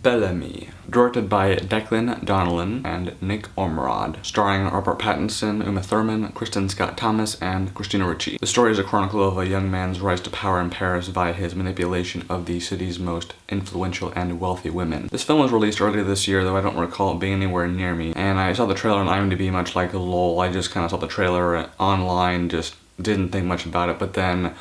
Bel Ami, directed by Declan Donnellan and Nick Ormerod, starring Robert Pattinson, Uma Thurman, Kristen Scott Thomas, and Christina Ricci. The story is a chronicle of a young man's rise to power in Paris via his manipulation of the city's most influential and wealthy women. This film was released earlier this year, though I don't recall it being anywhere near me, and I saw the trailer on IMDb much like lol. I just kind of saw the trailer online, just didn't think much about it, but then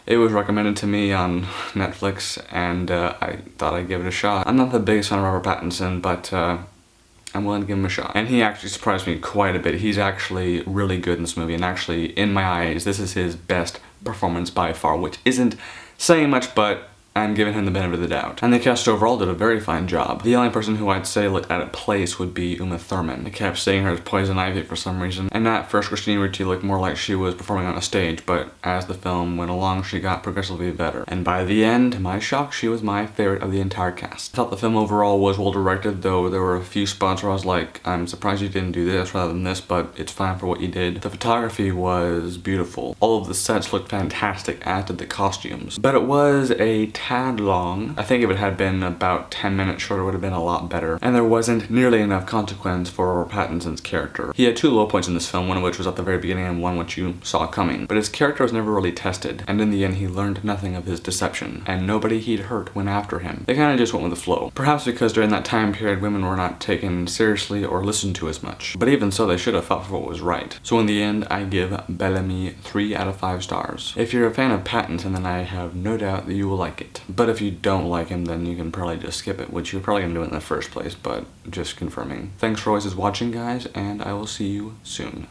it was recommended to me on Netflix, and I thought I'd give it a shot. I'm not the biggest fan of Robert Pattinson, but I'm willing to give him a shot. And he actually surprised me quite a bit. He's actually really good in this movie, and actually, in my eyes, this is his best performance by far, which isn't saying much, but I'm giving him the benefit of the doubt. And the cast overall did a very fine job. The only person who I'd say looked out of place would be Uma Thurman. I kept seeing her as Poison Ivy for some reason. And at first, Christina Ricci looked more like she was performing on a stage, but as the film went along, she got progressively better. And by the end, to my shock, she was my favorite of the entire cast. I thought the film overall was well directed, though there were a few spots where I was like, I'm surprised you didn't do this rather than this, but it's fine for what you did. The photography was beautiful. All of the sets looked fantastic, as did the costumes. But it was a tad long. I think if it had been about 10 minutes shorter, it would have been a lot better. And there wasn't nearly enough consequence for Robert Pattinson's character. He had two low points in this film, one of which was at the very beginning and one which you saw coming. But his character was never really tested, and in the end he learned nothing of his deception, and nobody he'd hurt went after him. They kinda just went with the flow. Perhaps because during that time period women were not taken seriously or listened to as much. But even so, they should have fought for what was right. So in the end, I give Bel Ami 3 out of 5 stars. If you're a fan of Pattinson, then I have no doubt that you will like it. But if you don't like him, then you can probably just skip it, which you're probably gonna do it in the first place, but just confirming. Thanks for always watching, guys, and I will see you soon.